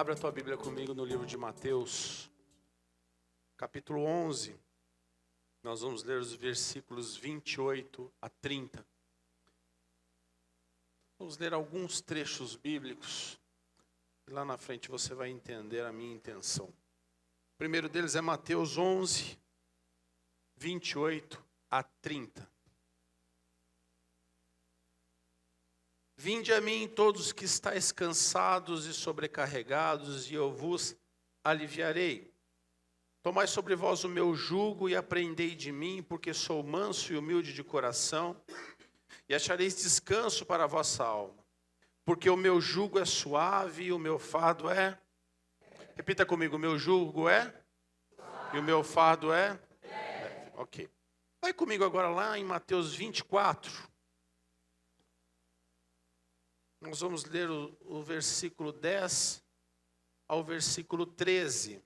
Abra a tua Bíblia comigo no livro de Mateus, capítulo 11. Nós vamos ler os versículos 28 a 30. Vamos ler alguns trechos bíblicos. E lá na frente você vai entender a minha intenção. O primeiro deles é Mateus 11, 28 a 30. Vinde a mim todos que estáis cansados e sobrecarregados, e eu vos aliviarei. Tomai sobre vós o meu jugo e aprendei de mim, porque sou manso e humilde de coração, e achareis descanso para a vossa alma. Porque o meu jugo é suave e o meu fardo é... Repita comigo, o meu jugo é? E o meu fardo é? Leve. Ok. Vai comigo agora lá em Mateus 24. Nós vamos ler o versículo 10 ao versículo 13.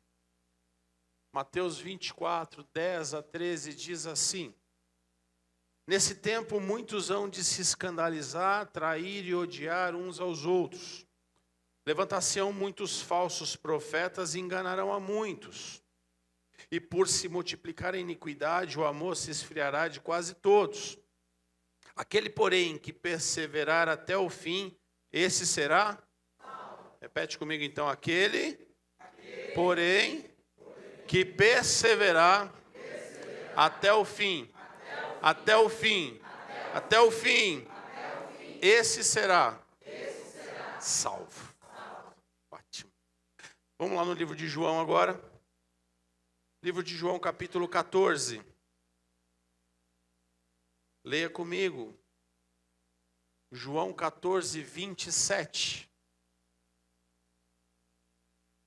Mateus 24, 10 a 13 diz assim: Nesse tempo muitos hão de se escandalizar, trair e odiar uns aos outros. Levantar-se-ão muitos falsos profetas e enganarão a muitos. E por se multiplicar a iniquidade, o amor se esfriará de quase todos. Aquele, porém, que perseverar até o fim, esse será? Repete comigo então. Aquele, porém, que perseverar até o fim. Até o fim. Até o fim. Esse será salvo. Ótimo. Vamos lá no livro de João agora. Livro de João, capítulo 14. Leia comigo. João 14, 27.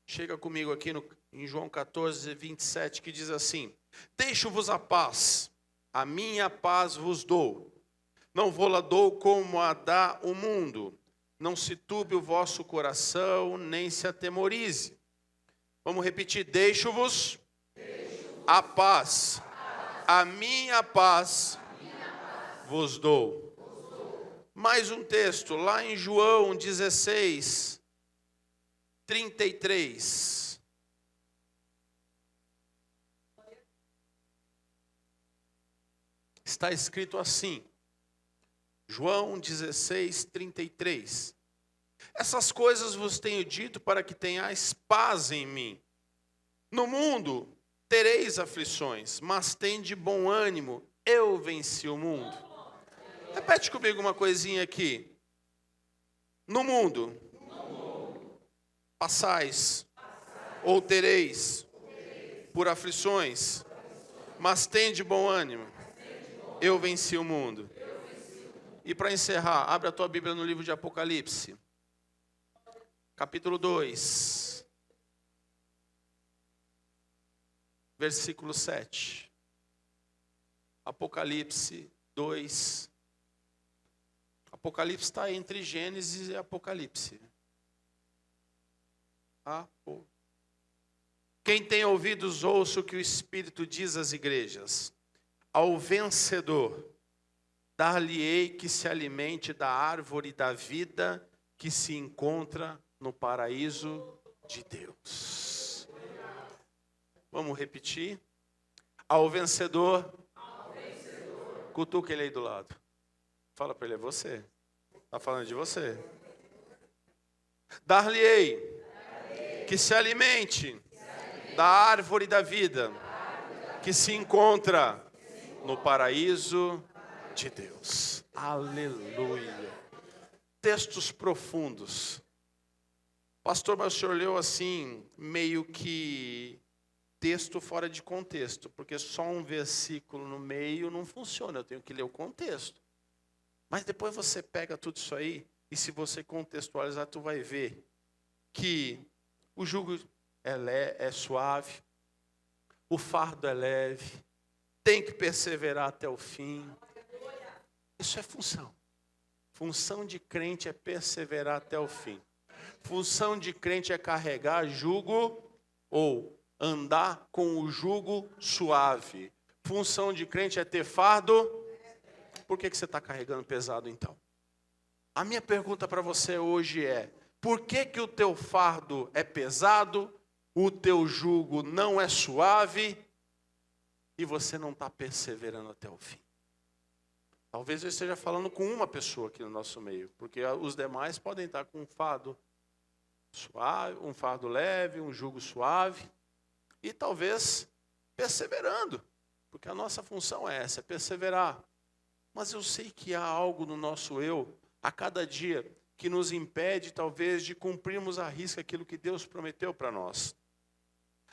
Chega comigo aqui em João 14, 27, que diz assim: Deixo-vos a paz, a minha paz vos dou. Não vou-la dou como a dá o mundo. Não se turbe o vosso coração, nem se atemorize. Vamos repetir: Deixo-vos a paz, a minha paz vos dou. Mais um texto, lá em João 16, 33. Está escrito assim, João 16, 33. Essas coisas vos tenho dito para que tenhais paz em mim. No mundo tereis aflições, mas tende bom ânimo, eu venci o mundo. Repete comigo uma coisinha aqui. No mundo, passais ou tereis por aflições, mas tende bom ânimo. Eu venci o mundo. E para encerrar, abre a tua Bíblia no livro de Apocalipse, capítulo 2, versículo 7. Apocalipse 2. Apocalipse está entre Gênesis e Apocalipse. Quem tem ouvidos, ouça o que o Espírito diz às igrejas. Ao vencedor, dar-lhe-ei que se alimente da árvore da vida que se encontra no paraíso de Deus. Vamos repetir? Ao vencedor, cutuca ele aí do lado. Fala para ele, é você. Está falando de você. Dar-lhe-ei que se alimente da árvore da vida que se encontra no paraíso de Deus. Aleluia. Textos profundos. Pastor, mas o senhor leu assim, meio que texto fora de contexto, porque só um versículo no meio não funciona, eu tenho que ler o contexto. Mas depois você pega tudo isso aí, e se você contextualizar, tu vai ver que o jugo é suave, o fardo é leve, tem que perseverar até o fim. Isso é função. Função de crente é perseverar até o fim. Função de crente é carregar jugo ou andar com o jugo suave. Função de crente é ter fardo. Por que você está carregando pesado então? A minha pergunta para você hoje é: Por que que o teu fardo é pesado, o teu jugo não é suave e você não está perseverando até o fim? Talvez eu esteja falando com uma pessoa aqui no nosso meio, porque os demais podem estar com um fardo suave, um fardo leve, um jugo suave, e talvez perseverando, porque a nossa função é essa, é perseverar. Mas eu sei que há algo no nosso eu, a cada dia, que nos impede talvez de cumprirmos à risca aquilo que Deus prometeu para nós.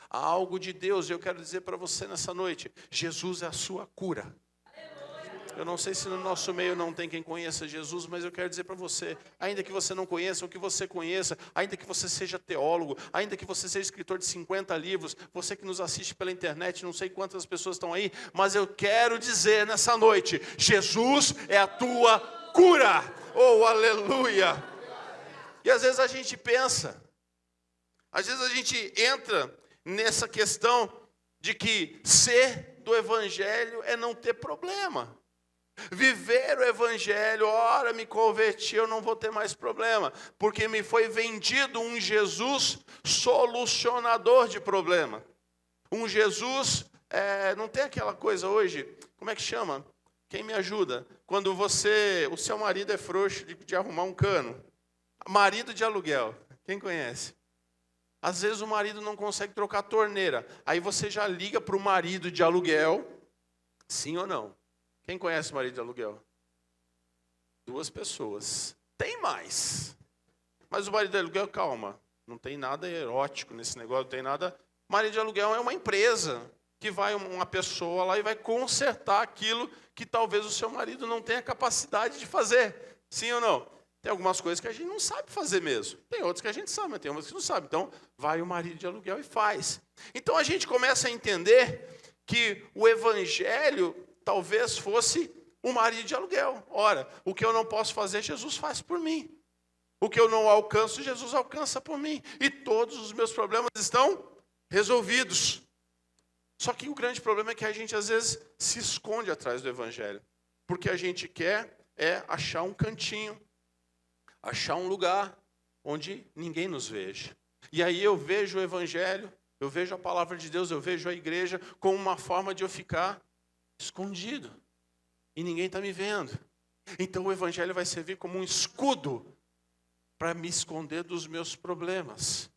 Há algo de Deus, e eu quero dizer para você nessa noite, Jesus é a sua cura. Eu não sei se no nosso meio não tem quem conheça Jesus, mas eu quero dizer para você, ainda que você não conheça, ou que você conheça, ainda que você seja teólogo, ainda que você seja escritor de 50 livros, você que nos assiste pela internet, não sei quantas pessoas estão aí, mas eu quero dizer nessa noite, Jesus é a tua cura. Oh, aleluia! E às vezes a gente pensa, às vezes a gente entra nessa questão de que ser do evangelho é não ter problema. Viver o evangelho, ora me converti, eu não vou ter mais problema, porque me foi vendido um Jesus solucionador de problema. Um Jesus, não tem aquela coisa hoje, como é que chama? Quem me ajuda? Quando o seu marido é frouxo de arrumar um cano. Marido de aluguel, quem conhece? Às vezes o marido não consegue trocar a torneira, aí você já liga para o marido de aluguel, sim ou não? Quem conhece o marido de aluguel? 2 pessoas. Tem mais. Mas o marido de aluguel, calma, não tem nada erótico nesse negócio, não tem nada. Marido de aluguel é uma empresa que vai uma pessoa lá e vai consertar aquilo que talvez o seu marido não tenha capacidade de fazer. Sim ou não? Tem algumas coisas que a gente não sabe fazer mesmo. Tem outras que a gente sabe, mas tem outras que não sabe. Então, vai o marido de aluguel e faz. Então, a gente começa a entender que o evangelho talvez fosse um marido de aluguel. Ora, o que eu não posso fazer, Jesus faz por mim. O que eu não alcanço, Jesus alcança por mim. E todos os meus problemas estão resolvidos. Só que o grande problema é que a gente, às vezes, se esconde atrás do evangelho. Porque a gente quer achar um cantinho, achar um lugar onde ninguém nos veja. E aí eu vejo o evangelho, eu vejo a palavra de Deus, eu vejo a igreja como uma forma de eu ficar escondido. E ninguém está me vendo. Então o evangelho vai servir como um escudo para me esconder dos meus problemas.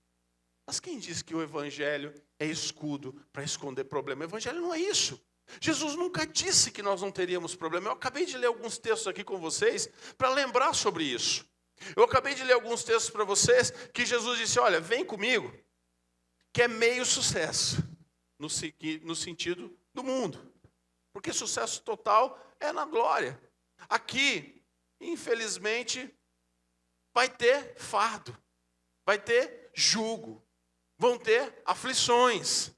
Mas quem diz que o evangelho é escudo para esconder problema? O evangelho não é isso. Jesus nunca disse que nós não teríamos problema. Eu acabei de ler alguns textos aqui com vocês para lembrar sobre isso. Eu acabei de ler alguns textos para vocês que Jesus disse, olha, vem comigo, que é meio sucesso, no sentido do mundo. Porque sucesso total é na glória. Aqui, infelizmente, vai ter fardo, vai ter jugo, vão ter aflições.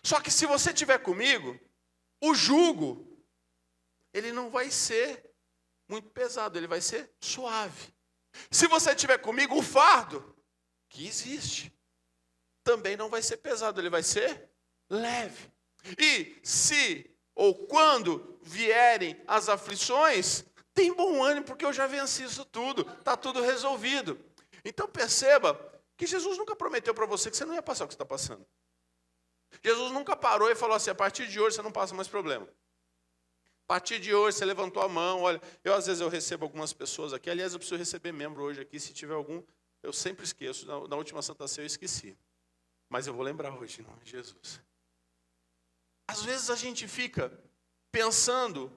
Só que se você estiver comigo, o jugo, ele não vai ser muito pesado, ele vai ser suave. Se você estiver comigo, o fardo, que existe, também não vai ser pesado, ele vai ser leve. E se ou quando vierem as aflições, tem bom ânimo, porque eu já venci isso tudo, está tudo resolvido. Então perceba que Jesus nunca prometeu para você que você não ia passar o que você está passando. Jesus nunca parou e falou assim, a partir de hoje você não passa mais problema. A partir de hoje você levantou a mão, olha, às vezes eu recebo algumas pessoas aqui, aliás eu preciso receber membro hoje aqui, se tiver algum, eu sempre esqueço, na última Santa Ceia eu esqueci. Mas eu vou lembrar hoje, em nome de Jesus. Às vezes a gente fica pensando,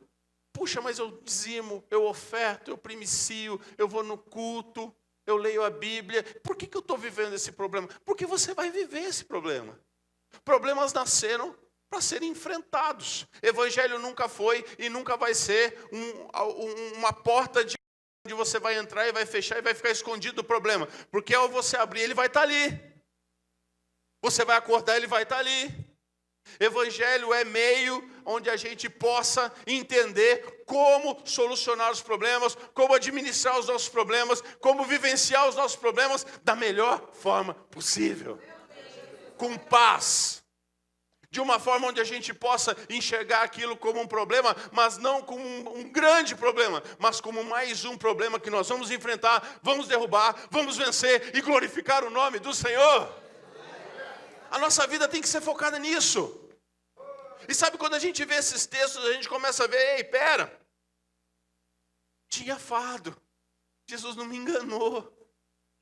puxa, mas eu dizimo, eu oferto, eu primicio, eu vou no culto, eu leio a Bíblia. Por que eu estou vivendo esse problema? Porque você vai viver esse problema. Problemas nasceram para serem enfrentados. Evangelho nunca foi e nunca vai ser uma porta de onde você vai entrar e vai fechar e vai ficar escondido do problema. Porque ao você abrir, ele vai estar ali. Você vai acordar, ele vai estar ali. Evangelho é meio onde a gente possa entender como solucionar os problemas, como administrar os nossos problemas, como vivenciar os nossos problemas da melhor forma possível. Com paz. de uma forma onde a gente possa enxergar aquilo como um problema, mas não como um grande problema, mas como mais um problema que nós vamos enfrentar, vamos derrubar, vamos vencer e glorificar o nome do Senhor. A nossa vida tem que ser focada nisso. E sabe, quando a gente vê esses textos, a gente começa a ver, ei, pera, tinha fardo, Jesus não me enganou.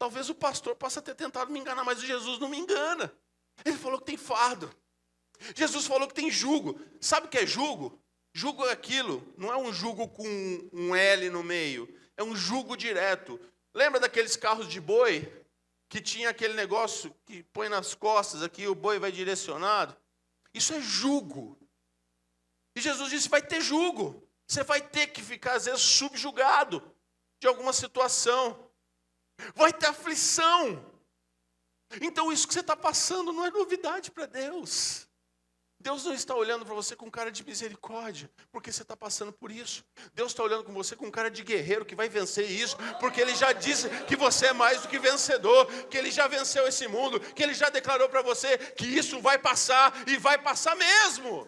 Talvez o pastor possa ter tentado me enganar, mas Jesus não me engana. Ele falou que tem fardo. Jesus falou que tem jugo. Sabe o que é jugo? Jugo é aquilo, não é um jugo com um L no meio, é um jugo direto. Lembra daqueles carros de boi, que tinha aquele negócio que põe nas costas, aqui o boi vai direcionado? Isso é jugo. E Jesus disse, vai ter jugo. Você vai ter que ficar, às vezes, subjugado de alguma situação. Vai ter aflição. Então, isso que você está passando não é novidade para Deus. Deus não está olhando para você com cara de misericórdia, porque você está passando por isso. Deus está olhando com você com cara de guerreiro que vai vencer isso, porque Ele já disse que você é mais do que vencedor, que Ele já venceu esse mundo, que Ele já declarou para você que isso vai passar e vai passar mesmo.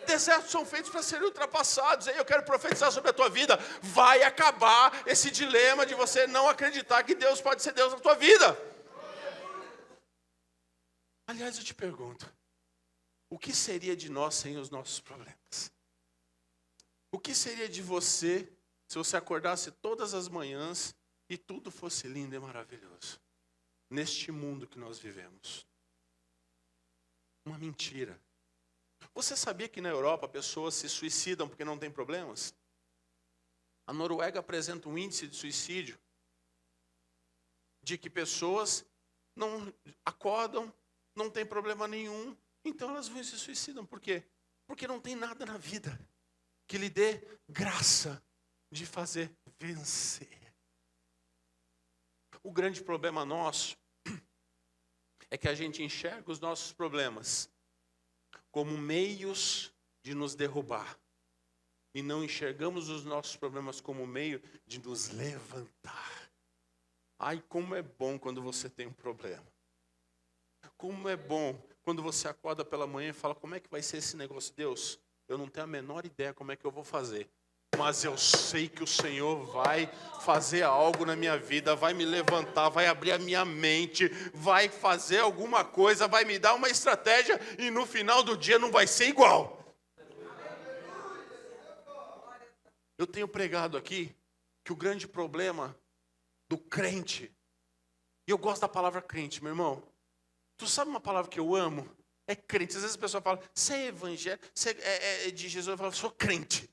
Desertos são feitos para serem ultrapassados. Aí eu quero profetizar sobre a tua vida. Vai acabar esse dilema de você não acreditar que Deus pode ser Deus na tua vida. Aliás, eu te pergunto, o que seria de nós sem os nossos problemas? O que seria de você se você acordasse todas as manhãs e tudo fosse lindo e maravilhoso? Neste mundo que nós vivemos. Uma mentira. Você sabia que na Europa pessoas se suicidam porque não têm problemas? A Noruega apresenta um índice de suicídio de que pessoas não acordam, não tem problema nenhum, então elas vão e se suicidam. Por quê? Porque não tem nada na vida que lhe dê graça de fazer vencer. O grande problema nosso é que a gente enxerga os nossos problemas como meios de nos derrubar. E não enxergamos os nossos problemas como meio de nos levantar. Ai, como é bom quando você tem um problema. Como é bom quando você acorda pela manhã e fala, como é que vai ser esse negócio? Deus, eu não tenho a menor ideia como é que eu vou fazer. Mas eu sei que o Senhor vai fazer algo na minha vida, vai me levantar, vai abrir a minha mente, vai fazer alguma coisa, vai me dar uma estratégia e no final do dia não vai ser igual. Eu tenho pregado aqui que o grande problema do crente, e eu gosto da palavra crente, meu irmão. Tu sabe uma palavra que eu amo? É crente. Às vezes a pessoa fala, você é evangélico, você é de Jesus, eu falo, sou crente.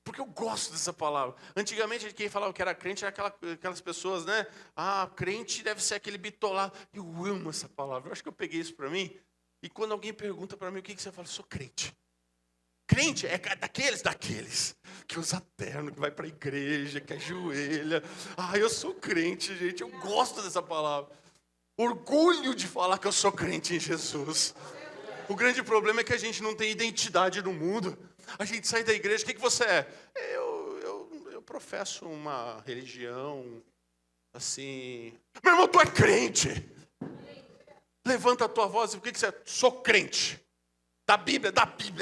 Porque eu gosto dessa palavra. Antigamente, quem falava que era crente era aquelas pessoas, né? Ah, crente deve ser aquele bitolado. Eu amo essa palavra. Eu acho que eu peguei isso para mim. E quando alguém pergunta para mim o que você fala, eu sou crente. Crente é daqueles que usa terno, que vai para a igreja, que ajoelha. Ah, eu sou crente, gente. Eu gosto dessa palavra. Orgulho de falar que eu sou crente em Jesus. O grande problema é que a gente não tem identidade no mundo. A gente sai da igreja, o que você é? Eu professo uma religião, assim... Meu irmão, tu é crente! Levanta a tua voz e o que você é? Sou crente. Da Bíblia,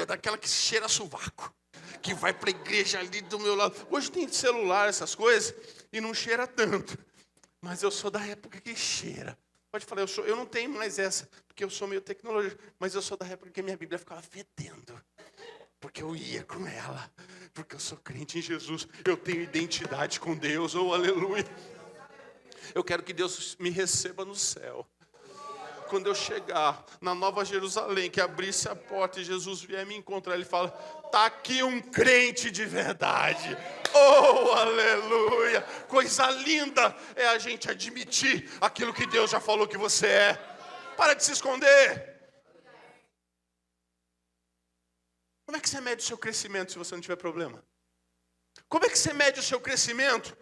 daquela que cheira a sovaco. Que vai para a igreja ali do meu lado. Hoje tem celular, essas coisas, e não cheira tanto. Mas eu sou da época que cheira. Pode falar, eu não tenho mais essa, porque eu sou meio tecnológico, mas eu sou da época que a minha Bíblia ficava fedendo. Porque eu ia com ela, porque eu sou crente em Jesus, eu tenho identidade com Deus, oh aleluia. Eu quero que Deus me receba no céu. Quando eu chegar na Nova Jerusalém, que abrisse a porta e Jesus vier me encontrar, Ele fala, tá aqui um crente de verdade. Oh, aleluia! Coisa linda é a gente admitir aquilo que Deus já falou que você é. Para de se esconder. Como é que você mede o seu crescimento se você não tiver problema? Como é que você mede o seu crescimento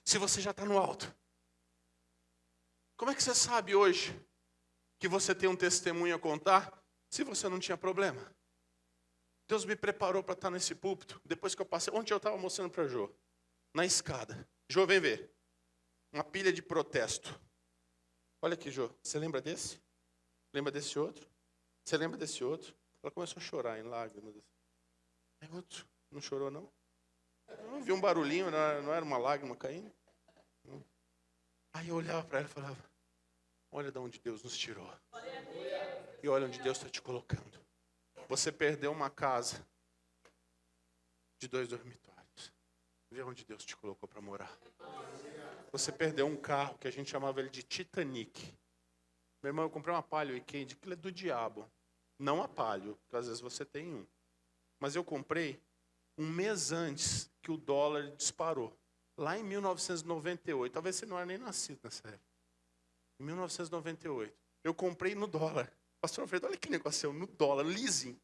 se você já está no alto? Como é que você sabe hoje que você tem um testemunho a contar se você não tinha problema? Deus me preparou para estar nesse púlpito. Depois que eu passei, ontem eu estava mostrando para a Jô, na escada. Jô, vem ver. Uma pilha de protesto. Olha aqui, Jô. Você lembra desse? Lembra desse outro? Você lembra desse outro? Ela começou a chorar em lágrimas. Aí outro, não chorou não? Eu vi um barulhinho, não era uma lágrima caindo? Não. Aí eu olhava para ela e falava, olha de onde Deus nos tirou. E olha onde Deus está te colocando. Você perdeu uma casa de 2 dormitórios. Vê onde Deus te colocou para morar. Você perdeu um carro que a gente chamava ele de Titanic. Meu irmão, eu comprei uma Palio Weekend, aquilo é do diabo. Não a Palio, porque às vezes você tem um. Mas eu comprei um mês antes que o dólar disparou. Lá em 1998. Talvez você não era nem nascido nessa época. Em 1998. Eu comprei no dólar. Pastor Alfredo, olha que negócio, no dólar, leasing.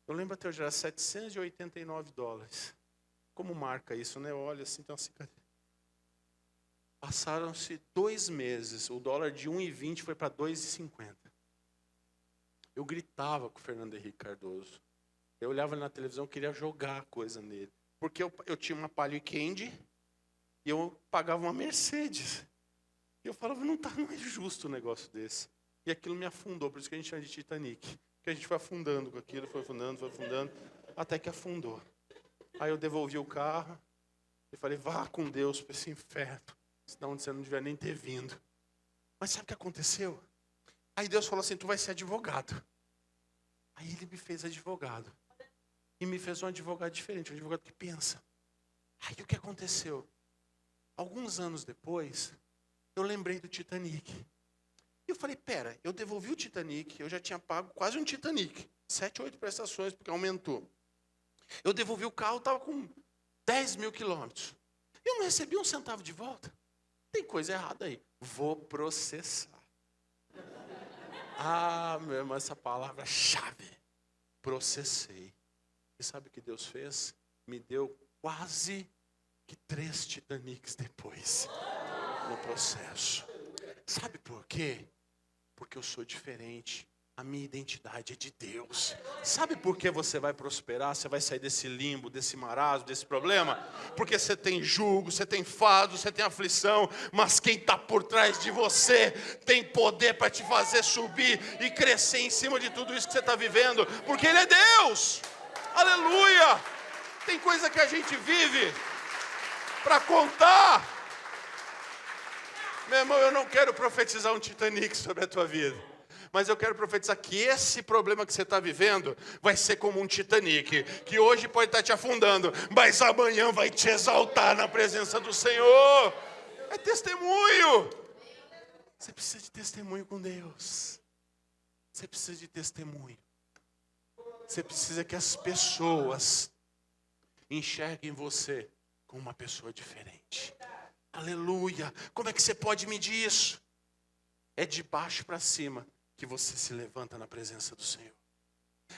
Eu lembro até hoje, era $789. Como marca isso, né? Olha assim, tem uma cicatriz. Passaram-se 2 meses, o dólar de 1,20 foi para 2,50. Eu gritava com o Fernando Henrique Cardoso. Eu olhava na televisão, queria jogar coisa nele. Porque eu tinha uma Palio Weekend e eu pagava uma Mercedes. E eu falava, não é justo um negócio desse. E aquilo me afundou, por isso que a gente chama de Titanic. Porque a gente foi afundando com aquilo, foi afundando, até que afundou. Aí eu devolvi o carro e falei, vá com Deus para esse inferno. Senão você não devia nem ter vindo. Mas sabe o que aconteceu? Aí Deus falou assim, tu vai ser advogado. Aí ele me fez advogado. E me fez um advogado diferente, um advogado que pensa. Aí o que aconteceu? Alguns anos depois, eu lembrei do Titanic. E eu falei, pera, eu devolvi o Titanic, eu já tinha pago quase um Titanic. 7 ou 8 prestações, porque aumentou. Eu devolvi o carro, estava com 10 mil quilômetros. Eu não recebi um centavo de volta. Tem coisa errada aí. Vou processar. Ah, meu irmão, essa palavra-chave. Processei. E sabe o que Deus fez? Me deu quase que 3 Titanics depois. No processo. Sabe por quê? Porque eu sou diferente. A minha identidade é de Deus. Sabe por que você vai prosperar? Você vai sair desse limbo, desse marasmo, desse problema? Porque você tem jugo, você tem fardo, você tem aflição. Mas quem está por trás de você tem poder para te fazer subir e crescer em cima de tudo isso que você está vivendo. Porque Ele é Deus. Aleluia! Tem coisa que a gente vive para contar. Meu irmão, eu não quero profetizar um Titanic sobre a tua vida. Mas eu quero profetizar que esse problema que você está vivendo vai ser como um Titanic, que hoje pode estar te afundando, mas amanhã vai te exaltar na presença do Senhor. É testemunho. Você precisa de testemunho com Deus. Você precisa de testemunho. Você precisa que as pessoas enxerguem você como uma pessoa diferente. Aleluia. Como é que você pode medir isso? É de baixo para cima que você se levanta na presença do Senhor.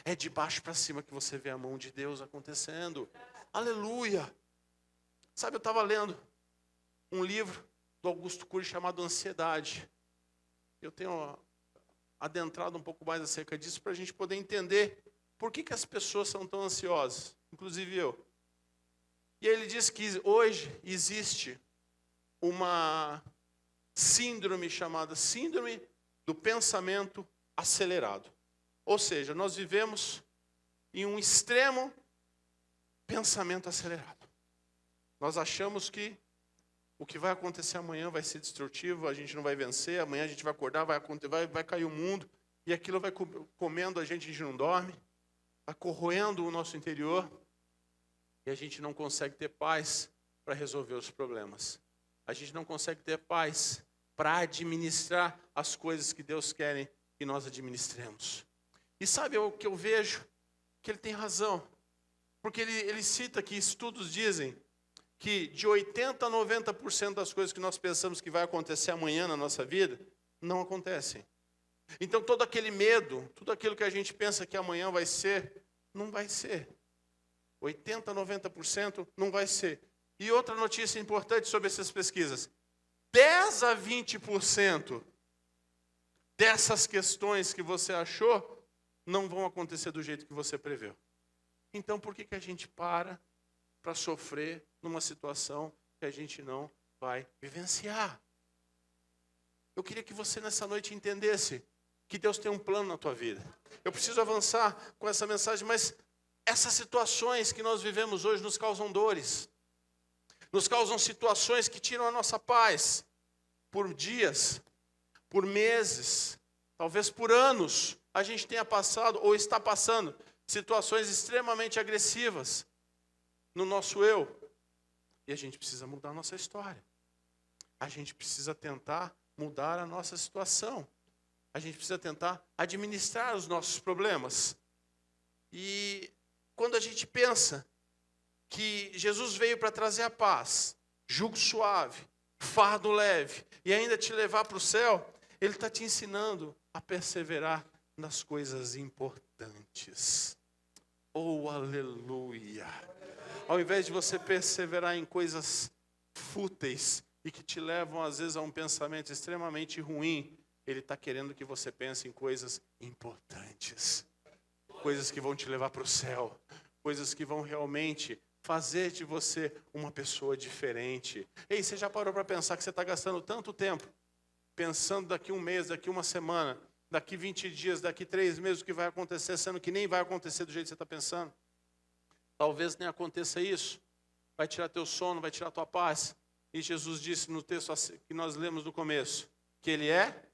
É de baixo para cima que você vê a mão de Deus acontecendo. Aleluia. Sabe, eu estava lendo um livro do Augusto Cury chamado Ansiedade. Eu tenho adentrado um pouco mais acerca disso para a gente poder entender por que as pessoas são tão ansiosas, inclusive eu. E ele diz que hoje existe uma síndrome chamada síndrome do pensamento acelerado. Ou seja, nós vivemos em um extremo pensamento acelerado. Nós achamos que o que vai acontecer amanhã vai ser destrutivo, a gente não vai vencer, amanhã a gente vai acordar, vai cair o mundo, e aquilo vai comendo a gente não dorme, vai corroendo o nosso interior, e a gente não consegue ter paz para resolver os problemas. A gente não consegue ter paz para administrar as coisas que Deus quer que nós administremos. E sabe o que eu vejo? Que ele tem razão. Porque ele cita que estudos dizem que de 80% a 90% das coisas que nós pensamos que vai acontecer amanhã na nossa vida, não acontecem. Então todo aquele medo, tudo aquilo que a gente pensa que amanhã vai ser, não vai ser. 80% a 90% não vai ser. E outra notícia importante sobre essas pesquisas. 10 a 20% dessas questões que você achou não vão acontecer do jeito que você preveu. Então, por que a gente para sofrer numa situação que a gente não vai vivenciar? Eu queria que você nessa noite entendesse que Deus tem um plano na tua vida. Eu preciso avançar com essa mensagem, mas essas situações que nós vivemos hoje nos causam dores. Nos causam situações que tiram a nossa paz por dias, por meses, talvez por anos. A gente tenha passado ou está passando situações extremamente agressivas no nosso eu. E a gente precisa mudar a nossa história. A gente precisa tentar mudar a nossa situação. A gente precisa tentar administrar os nossos problemas. E quando a gente pensa que Jesus veio para trazer a paz, jugo suave, fardo leve, e ainda te levar para o céu, Ele está te ensinando a perseverar nas coisas importantes. Oh, aleluia! Ao invés de você perseverar em coisas fúteis e que te levam às vezes a um pensamento extremamente ruim, Ele está querendo que você pense em coisas importantes. Coisas que vão te levar para o céu. Coisas que vão realmente fazer de você uma pessoa diferente. Ei, você já parou para pensar que você está gastando tanto tempo pensando daqui um mês, daqui uma semana, daqui 20 dias, daqui 3 meses o que vai acontecer, sendo que nem vai acontecer do jeito que você está pensando? Talvez nem aconteça isso. Vai tirar teu sono, vai tirar tua paz. E Jesus disse no texto que nós lemos no começo, que Ele é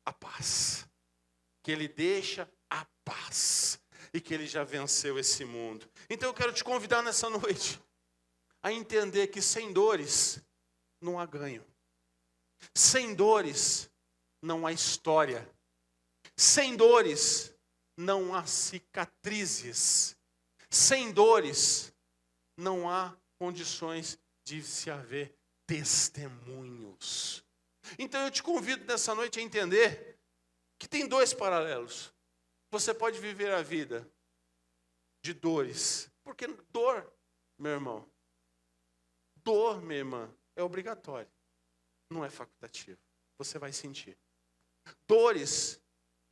a paz. Que Ele deixa a paz. E que Ele já venceu esse mundo. Então eu quero te convidar nessa noite a entender que sem dores não há ganho. Sem dores não há história. Sem dores não há cicatrizes. Sem dores não há condições de se haver testemunhos. Então eu te convido nessa noite a entender que tem 2 paralelos. Você pode viver a vida de dores. Porque dor, meu irmão, dor, minha irmã, é obrigatório. Não é facultativo. Você vai sentir. Dores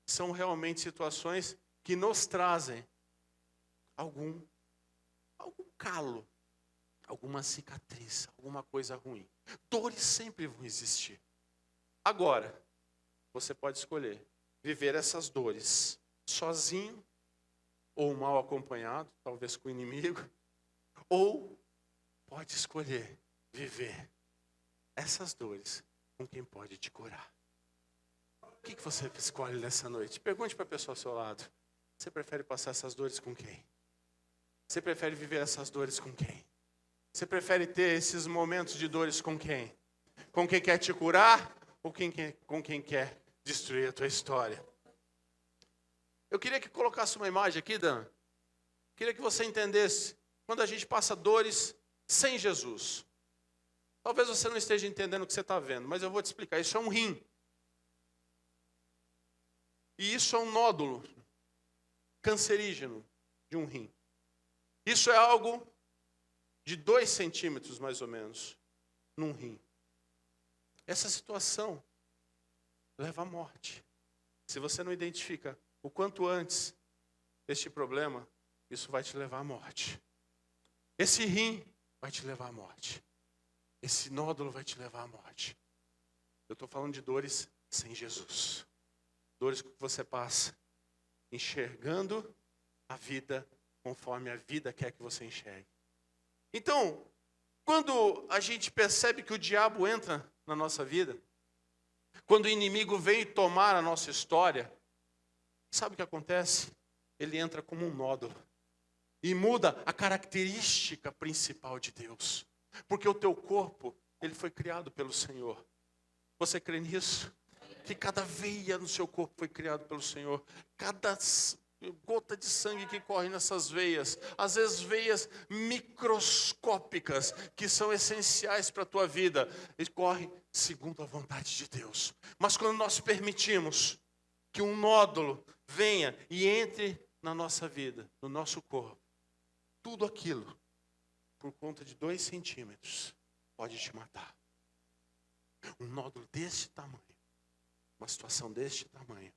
são realmente situações que nos trazem algum calo, alguma cicatriz, alguma coisa ruim. Dores sempre vão existir. Agora, você pode escolher viver essas dores sozinho, ou mal acompanhado, talvez com o inimigo, ou pode escolher viver essas dores com quem pode te curar. O que você escolhe nessa noite? Pergunte para a pessoa ao seu lado. Você prefere passar essas dores com quem? Você prefere viver essas dores com quem? Você prefere ter esses momentos de dores com quem? Com quem quer te curar ou com quem quer destruir a tua história? Eu queria que colocasse uma imagem aqui, Dan. Queria que você entendesse quando a gente passa dores sem Jesus. Talvez você não esteja entendendo o que você está vendo, mas eu vou te explicar. Isso é um rim. E isso é um nódulo cancerígeno de um rim. Isso é algo de 2 centímetros, mais ou menos, num rim. Essa situação leva à morte. Se você não identifica o quanto antes este problema, isso vai te levar à morte. Esse rim vai te levar à morte. Esse nódulo vai te levar à morte. Eu estou falando de dores sem Jesus. Dores que você passa enxergando a vida conforme a vida quer que você enxergue. Então, quando a gente percebe que o diabo entra na nossa vida, quando o inimigo vem tomar a nossa história, sabe o que acontece? Ele entra como um nódulo e muda a característica principal de Deus. Porque o teu corpo, ele foi criado pelo Senhor. Você crê nisso? Que cada veia no seu corpo foi criado pelo Senhor. Cada gota de sangue que corre nessas veias, às vezes veias microscópicas, que são essenciais para a tua vida, e corre segundo a vontade de Deus. Mas quando nós permitimos que um nódulo venha e entre na nossa vida, no nosso corpo, tudo aquilo, por conta de 2 centímetros, pode te matar. Um nódulo deste tamanho, uma situação deste tamanho,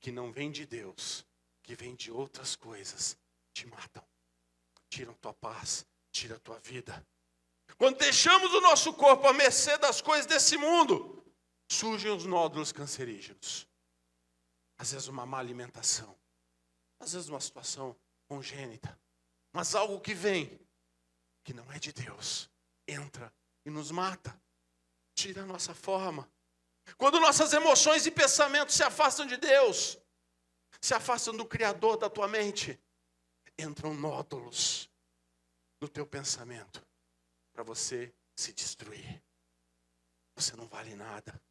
que não vem de Deus, que vem de outras coisas, te matam. Tiram tua paz, tiram a tua vida. Quando deixamos o nosso corpo à mercê das coisas desse mundo, surgem os nódulos cancerígenos. Às vezes uma má alimentação. Às vezes uma situação congênita. Mas algo que vem, que não é de Deus, entra e nos mata. Tira a nossa forma. Quando nossas emoções e pensamentos se afastam de Deus, se afastam do Criador da tua mente, entram nódulos no teu pensamento para você se destruir. Você não vale nada.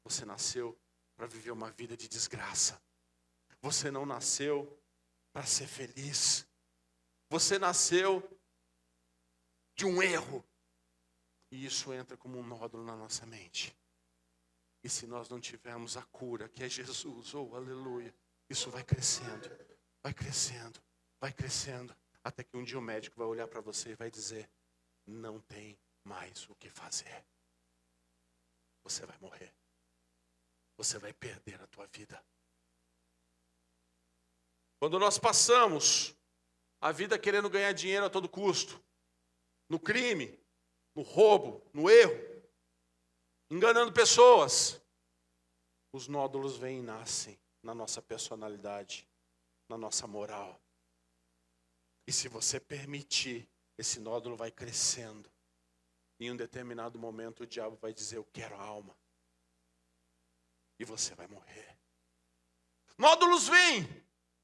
Você nasceu para viver uma vida de desgraça. Você não nasceu para ser feliz. Você nasceu de um erro. E isso entra como um nódulo na nossa mente. E se nós não tivermos a cura, que é Jesus, oh aleluia, isso vai crescendo, vai crescendo, vai crescendo. Até que um dia o médico vai olhar para você e vai dizer, não tem mais o que fazer. Você vai morrer. Você vai perder a tua vida. Quando nós passamos a vida querendo ganhar dinheiro a todo custo, no crime, no roubo, no erro, enganando pessoas, os nódulos vêm e nascem na nossa personalidade, na nossa moral. E se você permitir, esse nódulo vai crescendo. Em um determinado momento o diabo vai dizer, eu quero a alma. E você vai morrer. Nódulos vêm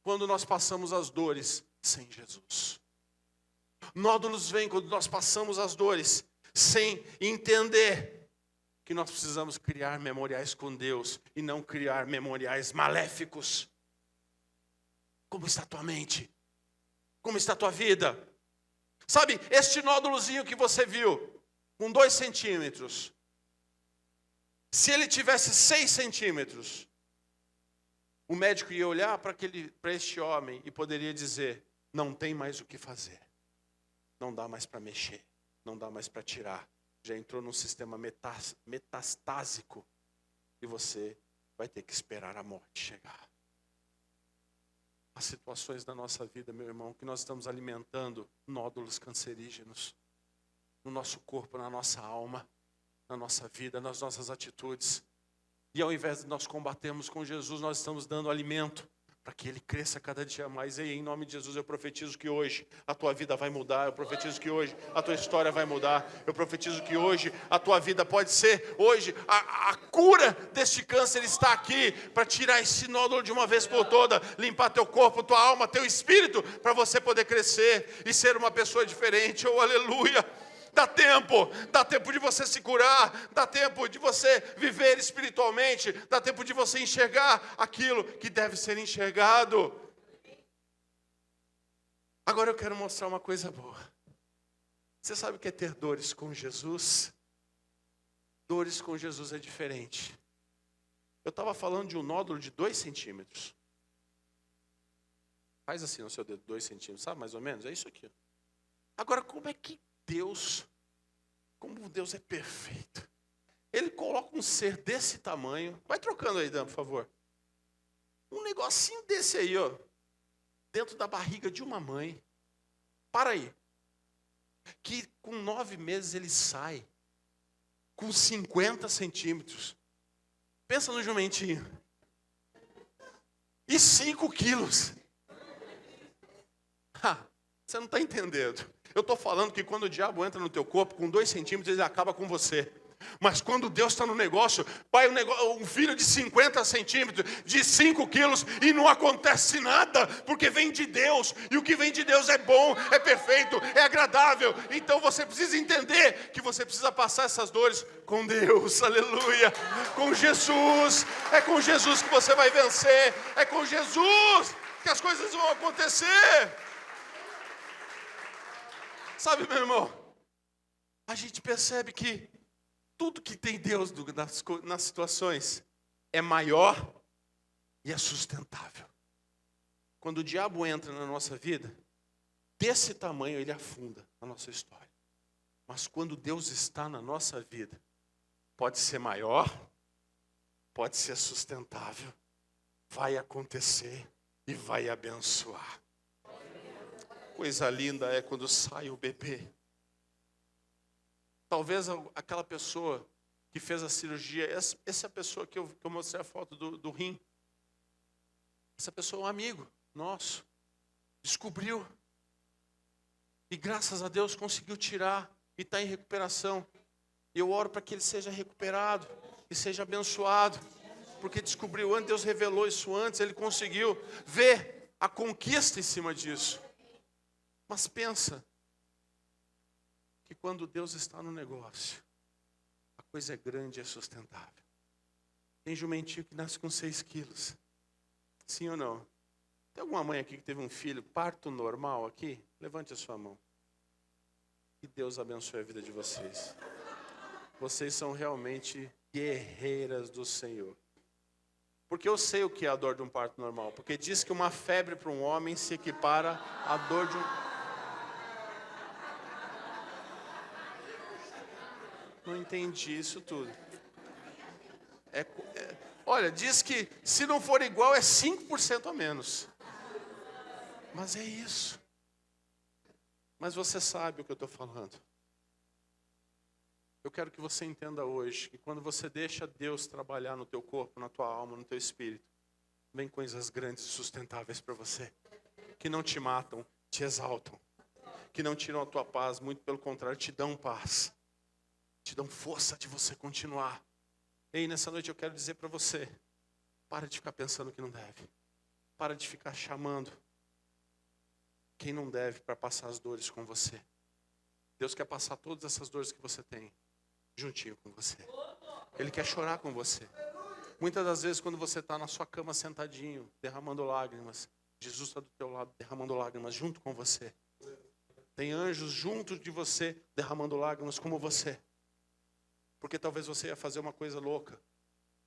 quando nós passamos as dores sem Jesus. Nódulos vêm quando nós passamos as dores sem entender que nós precisamos criar memoriais com Deus e não criar memoriais maléficos. Como está a tua mente? Como está a tua vida? Sabe, este nódulozinho que você viu, com 2 centímetros, se ele tivesse 6 centímetros, o médico ia olhar para este homem e poderia dizer, não tem mais o que fazer. Não dá mais para mexer, não dá mais para tirar. Já entrou num sistema metastásico e você vai ter que esperar a morte chegar. As situações da nossa vida, meu irmão, que nós estamos alimentando nódulos cancerígenos no nosso corpo, na nossa alma, na nossa vida, nas nossas atitudes. E ao invés de nós combatermos com Jesus, nós estamos dando alimento para que ele cresça cada dia mais. E em nome de Jesus eu profetizo que hoje a tua vida vai mudar. Eu profetizo que hoje a tua história vai mudar. Eu profetizo que hoje a tua vida pode ser, hoje, a cura deste câncer está aqui para tirar esse nódulo de uma vez por toda, limpar teu corpo, tua alma, teu espírito, para você poder crescer e ser uma pessoa diferente. Oh, aleluia! Dá tempo de você se curar, dá tempo de você viver espiritualmente, dá tempo de você enxergar aquilo que deve ser enxergado. Agora eu quero mostrar uma coisa boa. Você sabe o que é ter dores com Jesus? Dores com Jesus é diferente. Eu estava falando de um nódulo de 2 centímetros. Faz assim no seu dedo, 2 centímetros, sabe mais ou menos? É isso aqui. Agora, como é que como Deus é perfeito. Ele coloca um ser desse tamanho. Vai trocando aí, Dan, por favor. Um negocinho desse aí, ó. Dentro da barriga de uma mãe. Para aí. Que com 9 meses ele sai. Com 50 centímetros. Pensa no jumentinho. E 5 quilos. Você não está entendendo. Eu estou falando que quando o diabo entra no teu corpo, com 2 centímetros, ele acaba com você. Mas quando Deus está no negócio, pai, um filho de 50 centímetros, de 5 quilos, e não acontece nada, porque vem de Deus. E o que vem de Deus é bom, é perfeito, é agradável. Então você precisa entender que você precisa passar essas dores com Deus, aleluia. Com Jesus, é com Jesus que você vai vencer. É com Jesus que as coisas vão acontecer. Sabe, meu irmão, a gente percebe que tudo que tem Deus nas situações é maior e é sustentável. Quando o diabo entra na nossa vida, desse tamanho ele afunda a nossa história. Mas quando Deus está na nossa vida, pode ser maior, pode ser sustentável, vai acontecer e vai abençoar. Coisa linda é quando sai o bebê. Talvez aquela pessoa que fez a cirurgia, essa pessoa que eu mostrei a foto do rim, Essa pessoa é um amigo nosso, descobriu. E graças a Deus conseguiu tirar e está em recuperação. Eu oro para que ele seja recuperado e seja abençoado. Porque descobriu antes, Deus revelou isso antes, ele conseguiu ver a conquista em cima disso. Mas pensa que quando Deus está no negócio, a coisa é grande e é sustentável. Tem jumentinho que nasce com 6 quilos. Sim ou não? Tem alguma mãe aqui que teve um filho, parto normal aqui? Levante a sua mão. Que Deus abençoe a vida de vocês. Vocês são realmente guerreiras do Senhor. Porque eu sei o que é a dor de um parto normal. Porque diz que uma febre para um homem se equipara à dor de um... Não entendi isso tudo. Olha, diz que se não for igual é 5% a menos. Mas é isso. Mas você sabe o que eu estou falando. Eu quero que você entenda hoje que quando você deixa Deus trabalhar no teu corpo, na tua alma, no teu espírito, vem coisas grandes e sustentáveis para você. Que não te matam, te exaltam. Que não tiram a tua paz, muito pelo contrário, te dão paz. Te dão força de você continuar. Ei, nessa noite eu quero dizer para você, para de ficar pensando que não deve. Para de ficar chamando quem não deve para passar as dores com você. Deus quer passar todas essas dores que você tem juntinho com você. Ele quer chorar com você. Muitas das vezes quando você está na sua cama sentadinho, derramando lágrimas, Jesus está do teu lado derramando lágrimas junto com você. Tem anjos junto de você derramando lágrimas como você. Porque talvez você ia fazer uma coisa louca,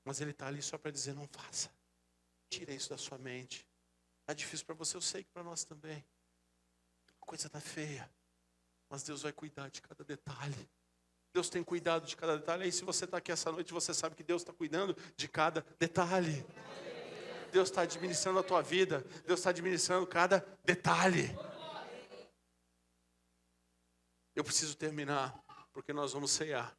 mas Ele está ali só para dizer, não faça. Tira isso da sua mente. Está difícil para você, eu sei que para nós também. A coisa está feia, mas Deus vai cuidar de cada detalhe. Deus tem cuidado de cada detalhe. Aí se você está aqui essa noite, você sabe que Deus está cuidando de cada detalhe. Deus está administrando a tua vida. Deus está administrando cada detalhe. Eu preciso terminar, porque nós vamos ceiar.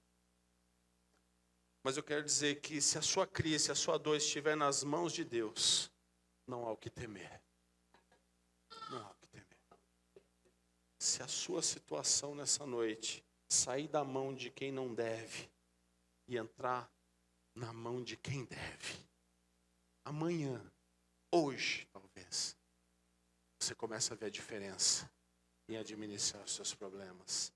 Mas eu quero dizer que se a sua crise, se a sua dor estiver nas mãos de Deus, não há o que temer. Não há o que temer. Se a sua situação nessa noite sair da mão de quem não deve e entrar na mão de quem deve, amanhã, hoje talvez, você começa a ver a diferença em administrar os seus problemas.